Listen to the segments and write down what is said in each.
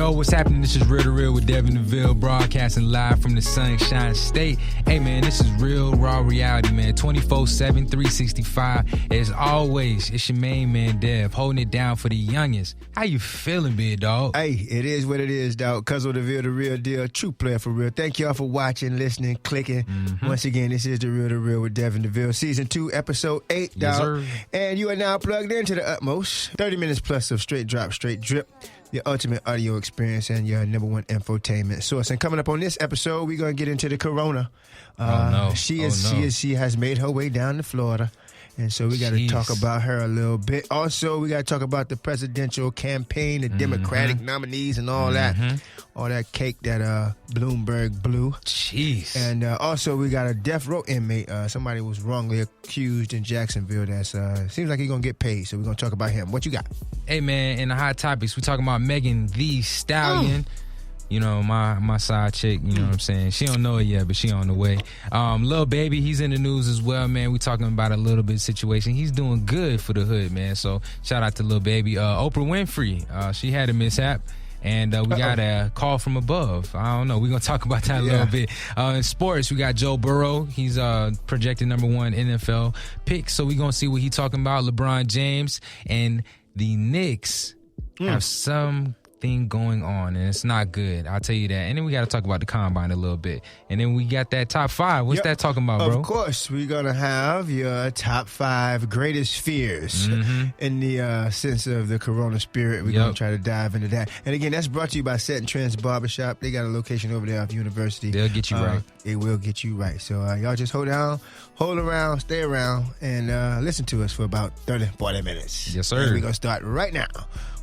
Yo, what's happening? This is Real to Real with Dev Deville, broadcasting live from the Sunshine State. Hey, man, this is real, raw reality, man. 24/7, 365. As always, it's your main man, Dev, holding it down for the youngins. How you feeling, big dog? Hey, it is what it is, dog. Cuzzo Deville, the real deal, true player for real. Thank y'all for watching, listening, clicking. Once again, this is the Real to Real with Dev Deville, Season 2, Episode 8, dog. Yes, and you are now plugged into the utmost. 30 minutes plus of straight drop, straight drip. Your ultimate audio experience and your number one infotainment source. And coming up on this episode, we're going to get into the corona. She has made her way down to Florida. And so we got to talk about her a little bit. Also, we got to talk about the presidential campaign, the Democratic nominees and all that. All that cake that Bloomberg blew. Jeez. And also, we got a death row inmate. Somebody was wrongly accused in Jacksonville. That's seems like he's going to get paid. So we're going to talk about him. What you got? Hey, man, in the hot topics, we're talking about Meg Thee Stallion. You know, my side chick, you know what I'm saying? She don't know it yet, but she on the way. Lil Baby, he's in the news as well, man. We talking about a little bit situation. He's doing good for the hood, man. So shout out to Lil Baby. Oprah Winfrey, she had a mishap. And we got a call from above. I don't know. We're going to talk about that a little bit. In sports, we got Joe Burrow. He's projected number 1 NFL pick. So we're going to see what he's talking about. LeBron James and the Knicks have something going on, and it's not good. I'll tell you that. And then we got to talk about the combine a little bit. And then we got that top 5. What's that talking about, bro? Of course, we're going to have your top 5 greatest fears in the sense of the corona spirit. We're going to try to dive into that. And again, that's brought to you by Set and Trends Barbershop. They got a location over there off University. They'll get you right. It will get you right. So y'all just hold around, stay around, and listen to us for about 30, 40 minutes. Yes, sir. And we're going to start right now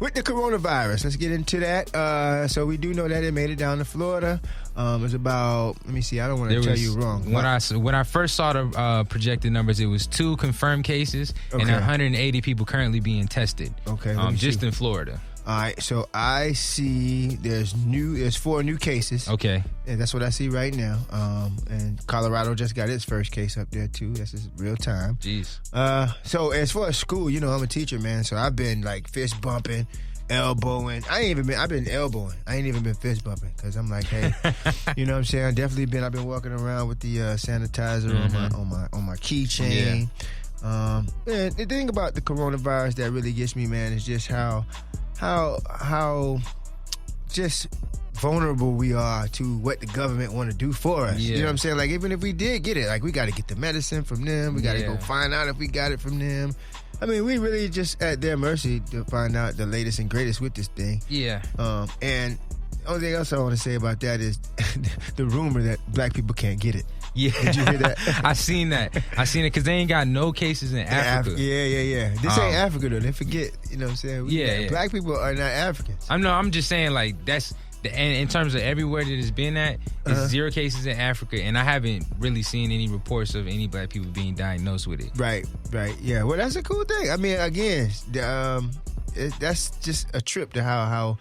with the coronavirus. Let's get into that. So we do know that it made it down to Florida. It's about, let me see, I don't want to tell you wrong. When I first saw the projected numbers, it was 2 confirmed cases and 180 people currently being tested. Okay. Just in Florida. All right, so I see there's 4 new cases. Okay. And that's what I see right now. And Colorado just got its first case up there, too. That's just real time. Jeez. So as far as school, you know, I'm a teacher, man. So I've been, like, fist bumping, elbowing. I've been elbowing. I ain't even been fist bumping because I'm like, hey, you know what I'm saying? I've been walking around with the sanitizer on my keychain. Yeah. And the thing about the coronavirus that really gets me, man, is just how just vulnerable we are to what the government want to do for us. You know what I'm saying? Like, even if we did get it, like, we got to get the medicine from them. We got to go find out if we got it from them. I mean, we really just at their mercy to find out the latest and greatest with this thing. Yeah. And the only thing else I want to say about that is the rumor that black people can't get it. Yeah. Did you hear that? I seen it because they ain't got no cases in Africa. Yeah. This ain't Africa, though. They forget, you know what I'm saying? Black people are not Africans. I'm just saying, like, that's, and in terms of everywhere that it's been at, it's 0 cases in Africa, and I haven't really seen any reports of any black people being diagnosed with it. Right. Yeah, well, that's a cool thing. I mean, again, that's just a trip to how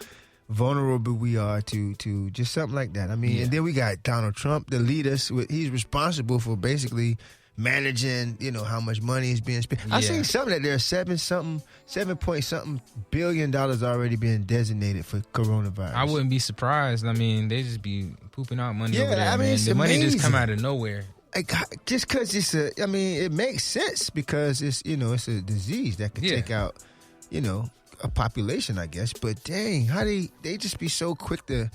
vulnerable we are to just something like that. I mean, and then we got Donald Trump to lead us. He's responsible for basically managing, you know, how much money is being spent. I seen something that there's $7 billion already being designated for coronavirus. I wouldn't be surprised. I mean, they just be pooping out money over there. I mean, it's the amazing. money just come out of nowhere. Just because it makes sense because it's, you know, it's a disease that could take out, you know, a population, I guess. But dang, how they just be so quick to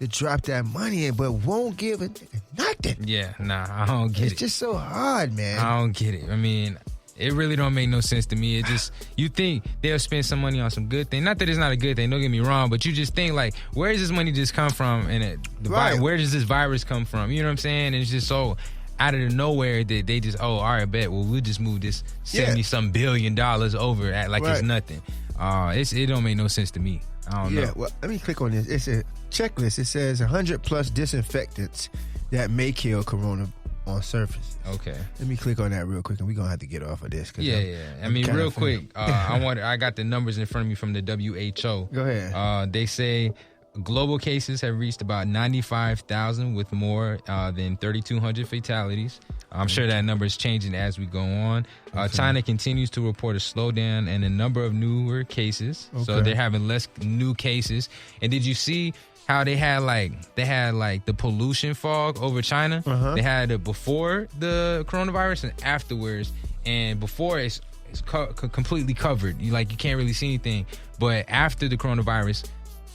drop that money in, but won't give it nothing. Yeah, nah, I don't get it. It's just so hard, man. I don't get it. I mean, it really don't make no sense to me. It just, you think they'll spend some money on some good thing. Not that it's not a good thing, don't get me wrong, but you just think, like, where does this money just come from? And where does this virus come from? You know what I'm saying? And it's just so out of nowhere that they just, all right, bet, well, we'll just move this $70-some billion over at like it's nothing. It don't make no sense to me. I don't know. Yeah, well, let me click on this. It's a checklist. It says 100 plus disinfectants that may kill corona on surface. Okay. Let me click on that real quick, and we're gonna have to get off of this. I mean, real quick, I got the numbers in front of me from the WHO. Go ahead. They say global cases have reached about 95,000 with more than 3,200 fatalities. I'm sure that number is changing as we go on. China continues to report a slowdown in a number of newer cases. Okay. So they're having less new cases. And did you see how they had the pollution fog over China? They had it before the coronavirus and afterwards. And before it's completely covered. You can't really see anything. But after the coronavirus,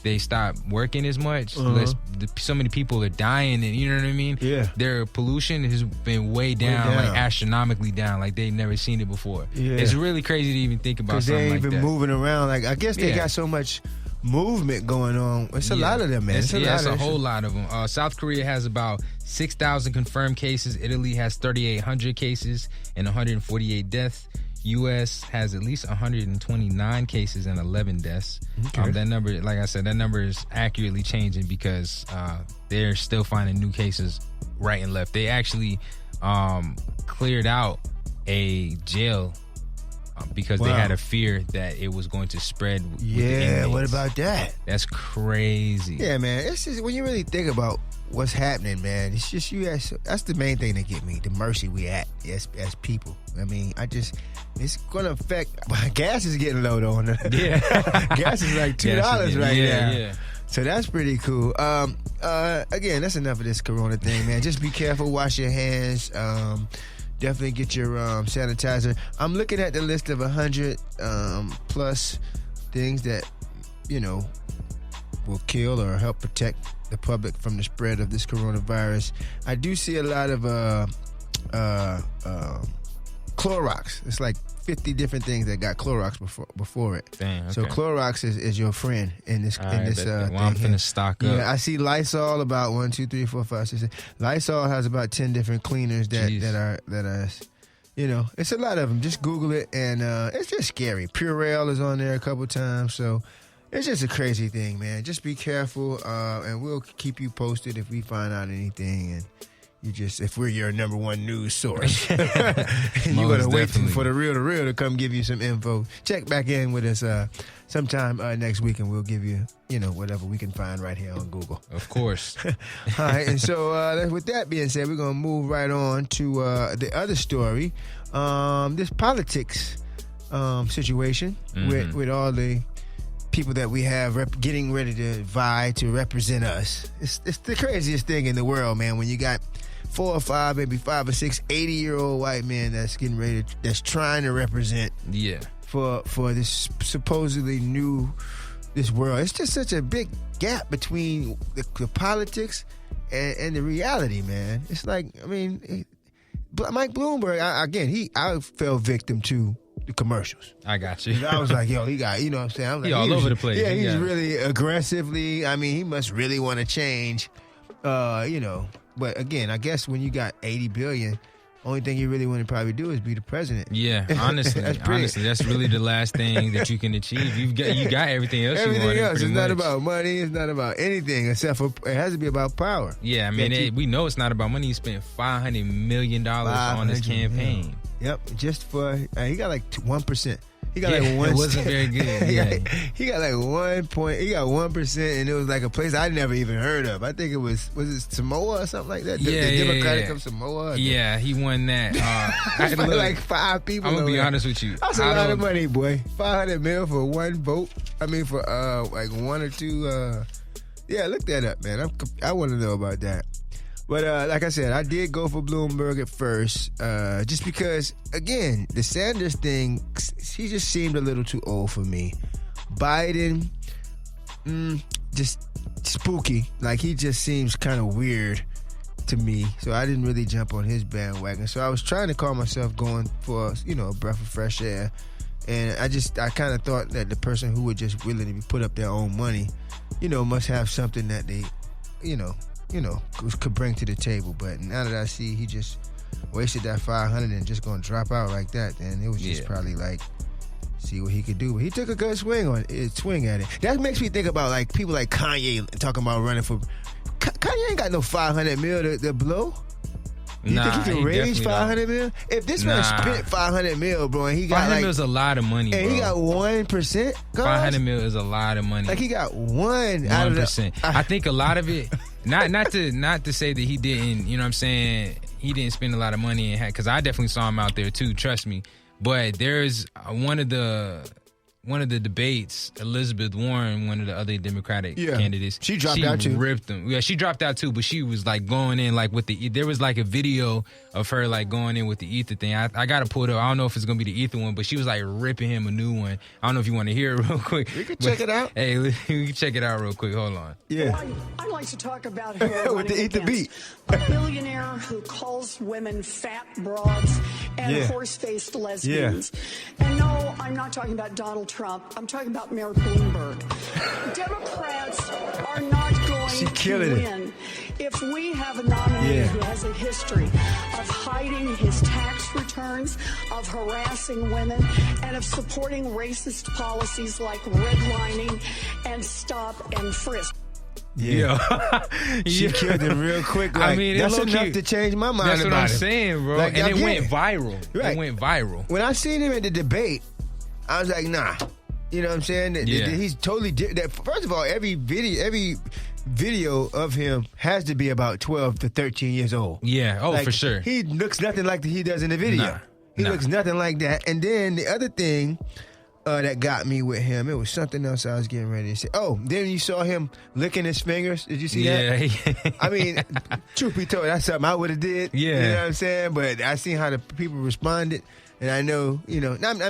they stopped working as much. So many people are dying, and you know what I mean? Yeah. Their pollution has been way down, astronomically down, like they've never seen it before. Yeah. It's really crazy to even think about something like that. Because they ain't even moving around. I guess they got so much movement going on. It's a lot of them, man. It's a whole lot of them. South Korea has about 6,000 confirmed cases. Italy has 3,800 cases and 148 deaths. U.S. has at least 129 cases and 11 deaths. Okay. That number, like I said, that number is accurately changing because they're still finding new cases right and left. They actually cleared out a jail because they had a fear that it was going to spread with the inmates. What about that? That's crazy. Yeah, man. It's just, when you really think about what's happening, man, it's just that's the main thing that get me, the mercy we at as people. I mean, it's going to affect. Gas is getting low though. Yeah. Gas is like $2 right now. Yeah. So that's pretty cool. Again, that's enough of this corona thing, man. Just be careful, wash your hands. Definitely get your sanitizer. I'm looking at the list of 100 plus things that, will kill or help protect the public from the spread of this coronavirus. I do see a lot of Clorox. It's like 50 different things that got Clorox before it. Damn, okay. So Clorox is your friend in this thing. I'm finna stock up. Yeah, I see Lysol about 1, 2, 3, 4, 5, 6, 7. Lysol has about 10 different cleaners that are it's a lot of them. Just Google it, and it's just scary. Purell is on there a couple times, so it's just a crazy thing, man. Just be careful, and we'll keep you posted if we find out anything. And if we're your number one news source, and you're going to wait for the real to come give you some info. Check back in with us sometime next week, and we'll give you, whatever we can find right here on Google. Of course. All right, and so with that being said, we're going to move right on to the other story, this politics situation with all the people that we have getting ready to vie to represent us. It's the craziest thing in the world, man, when you got 4 or 5, maybe 5 or 6 80-year-old white men that's getting ready that's trying to represent for this supposedly new this world. It's just such a big gap between the politics and the reality, man. It's like, I mean, Mike Bloomberg, I fell victim to the commercials. I got you. I was like, yo, he got, what I'm saying? I'm like, he all over the place. Yeah, he's really aggressively, I mean, he must really want to change, But again, I guess when you got $80 billion, only thing you really want to probably do is be the president. Yeah, honestly, that's really the last thing that you can achieve. You got everything else. Everything else. It's not about money. It's not about anything except for it has to be about power. Yeah, I mean, we know it's not about money. He spent $500 million on his campaign. Yep, just for he got like 1%. He got like 1%. It wasn't very good. Yeah. He got like 1 point. He got 1%, and it was like a place I never even heard of. I think it was it Samoa or something like that? The Democratic of Samoa. Yeah, he won that. Like 5 people. I'm gonna be honest with you. That's a lot of money, boy. $500 million for one vote. I mean, for like 1 or 2. Yeah, look that up, man. I want to know about that. But like I said, I did go for Bloomberg at first, just because, again, the Sanders thing, he just seemed a little too old for me. Biden, just spooky. Like, he just seems kind of weird to me. So I didn't really jump on his bandwagon. So I was trying to call myself going for, a breath of fresh air. And I kind of thought that the person who would just willing to put up their own money, must have something that they, could bring to the table. But now that I see he just wasted that $500 and just gonna drop out like that, then it was just probably like see what he could do. But he took a good swing at it. That makes me think about like people like Kanye talking about running for. Kanye ain't got no $500 million to blow. You think he can raise $500 million? If this man spent $500 million, bro, and he got $500 million is a lot of money, and bro. he got 1%. $500 million is a lot of money. Like he got 1%. I think a lot of it. Not to say that he didn't. You know what I'm saying? he didn't spend a lot of money and because I definitely saw him out there too. Trust me. But there's one of the debates, Elizabeth Warren, one of the other Democratic candidates. She dropped out too. Ripped them. Yeah, she dropped out too, but she was like going in like with there was like a video of her like going in with the ether thing. I got to pull it up. I don't know if it's going to be the ether one, but she was like ripping him a new one. I don't know if you want to hear it real quick. We can check it out. Hey, we can check it out real quick. Hold on. Yeah. I'd like to talk about her with the ether beat. A billionaire who calls women fat broads and horse-faced lesbians. And no, I'm not talking about Donald Trump. I'm talking about Mayor Bloomberg. Democrats are not going to win if we have a nominee who has a history of hiding his tax returns, of harassing women, and of supporting racist policies like redlining and stop and frisk. Yeah. She killed him real quick. Like, I mean, that's enough to change my mind. That's what I'm him. saying, bro. Like, and it went viral. Right. It went viral. When I seen him at the debate, I was like, nah. You know what I'm saying? He's totally different. First of all, every video of him has to be about 12 to 13 years old. Yeah. Oh, like, for sure. He looks nothing like he does in the video. He looks nothing like that. And then the other thing that got me with him, it was something else I was getting ready to say. Oh, then you saw him licking his fingers. Did you see that? Yeah. I mean, truth be told, that's something I would have did. Yeah. You know what I'm saying? But I seen how the people responded. And I know, I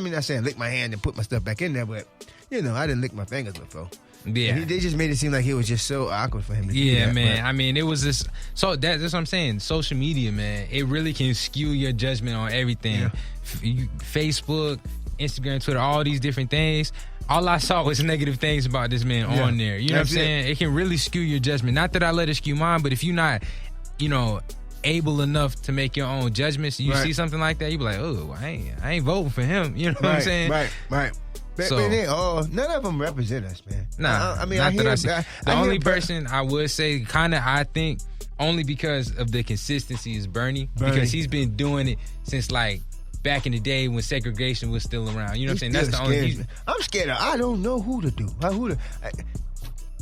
mean, not saying lick my hand and put my stuff back in there, but, I didn't lick my fingers before. Yeah. They just made it seem like it was just so awkward for him to do that. Man. But, I mean, it was this. So that's what I'm saying. Social media, man, it really can skew your judgment on everything. Yeah. Facebook, Instagram, Twitter, all these different things. All I saw was negative things about this man on there. You know what I'm saying? It can really skew your judgment. Not that I let it skew mine, but if you're not, able enough to make your own judgments, you see something like that, you be like, oh, I ain't voting for him. You know what I'm saying? Right. But none of them represent us, man. Nah, I mean, the only person I would say, I think, only because of the consistency is Bernie. Because he's been doing it since like back in the day when segregation was still around. You know what I'm saying? That's the only. I'm scared of. I don't know who to do. I don't know.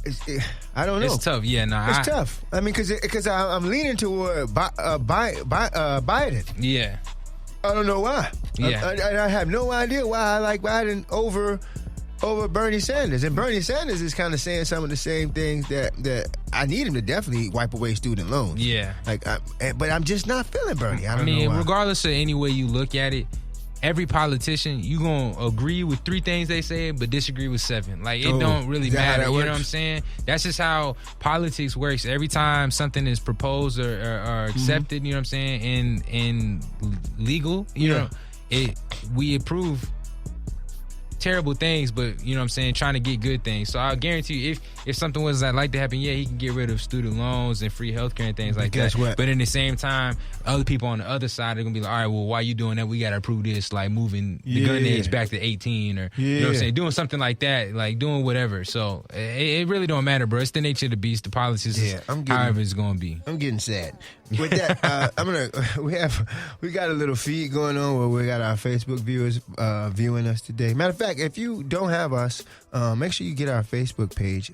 It's tough. Yeah, it's tough. I mean, because I'm leaning toward Biden. Yeah. I don't know why. Yeah. I have no idea why I like Biden over Bernie Sanders. And Bernie Sanders is kind of saying some of the same things that I need him to definitely wipe away student loans. Yeah. But I'm just not feeling Bernie. I mean, know why. Regardless of any way you look at it, every politician, you gonna agree with 3 things they say, but disagree with 7. Like, it don't really matter. You know what I'm saying? That's just how politics works. Every time something is proposed or accepted, you know what I'm saying, in legal, we approve terrible things, but you know what I'm saying, trying to get good things. So I guarantee you, if something was like to happen, he can get rid of student loans and free healthcare and things like that. What? But in the same time, other people on the other side are gonna be like, all right, well, why you doing that? We gotta approve this, like moving the gun age back to 18, or you know what I'm saying, doing something like that, like doing whatever. So it really don't matter, bro. It's the nature of the beast. The politics is however it's gonna be. I'm getting sad. With that, we got a little feed going on where we got our Facebook viewers viewing us today. Matter of fact, if you don't have us, make sure you get our Facebook page.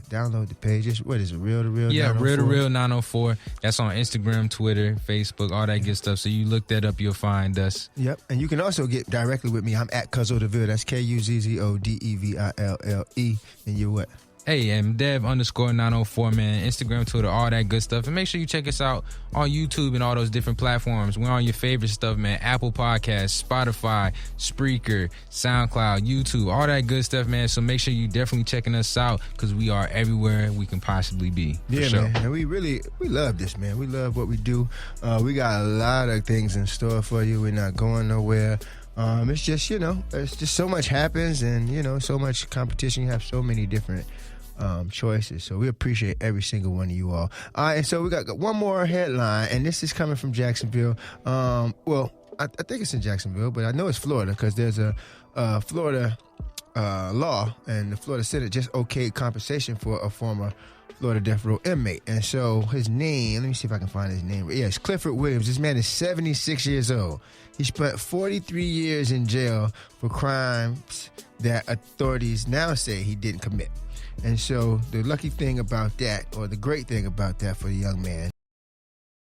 Download the page. What is it? Real to Real? Yeah, Real to Real 904. That's on Instagram, Twitter, Facebook, all that good stuff. So you look that up, you'll find us. Yep. And you can also get directly with me. I'm at Cuzzo Deville. That's KUZZODEVILLE. And you're what? Hey, I'm Dev_904, man. Instagram, Twitter, all that good stuff. And make sure you check us out on YouTube and all those different platforms. We're on your favorite stuff, man. Apple Podcasts, Spotify, Spreaker, SoundCloud, YouTube, all that good stuff, man. So make sure you definitely checking us out, because we are everywhere we can possibly be. Yeah, sure. Man. And we love this, man. We love what we do. We got a lot of things in store for you. We're not going nowhere. It's just, it's just so much happens, and, so much competition. You have so many different choices. So we appreciate every single one of you all. And so we got one more headline, and this is coming from Jacksonville. I think it's in Jacksonville, but I know it's Florida, because there's a Florida law, and the Florida Senate just okayed compensation for a former Florida death row inmate. And so his name, let me see if I can find his name. Yeah, it's Clifford Williams. This man is 76 years old. He spent 43 years in jail for crimes that authorities now say he didn't commit. And so the lucky thing about that, or the great thing about that for the young man,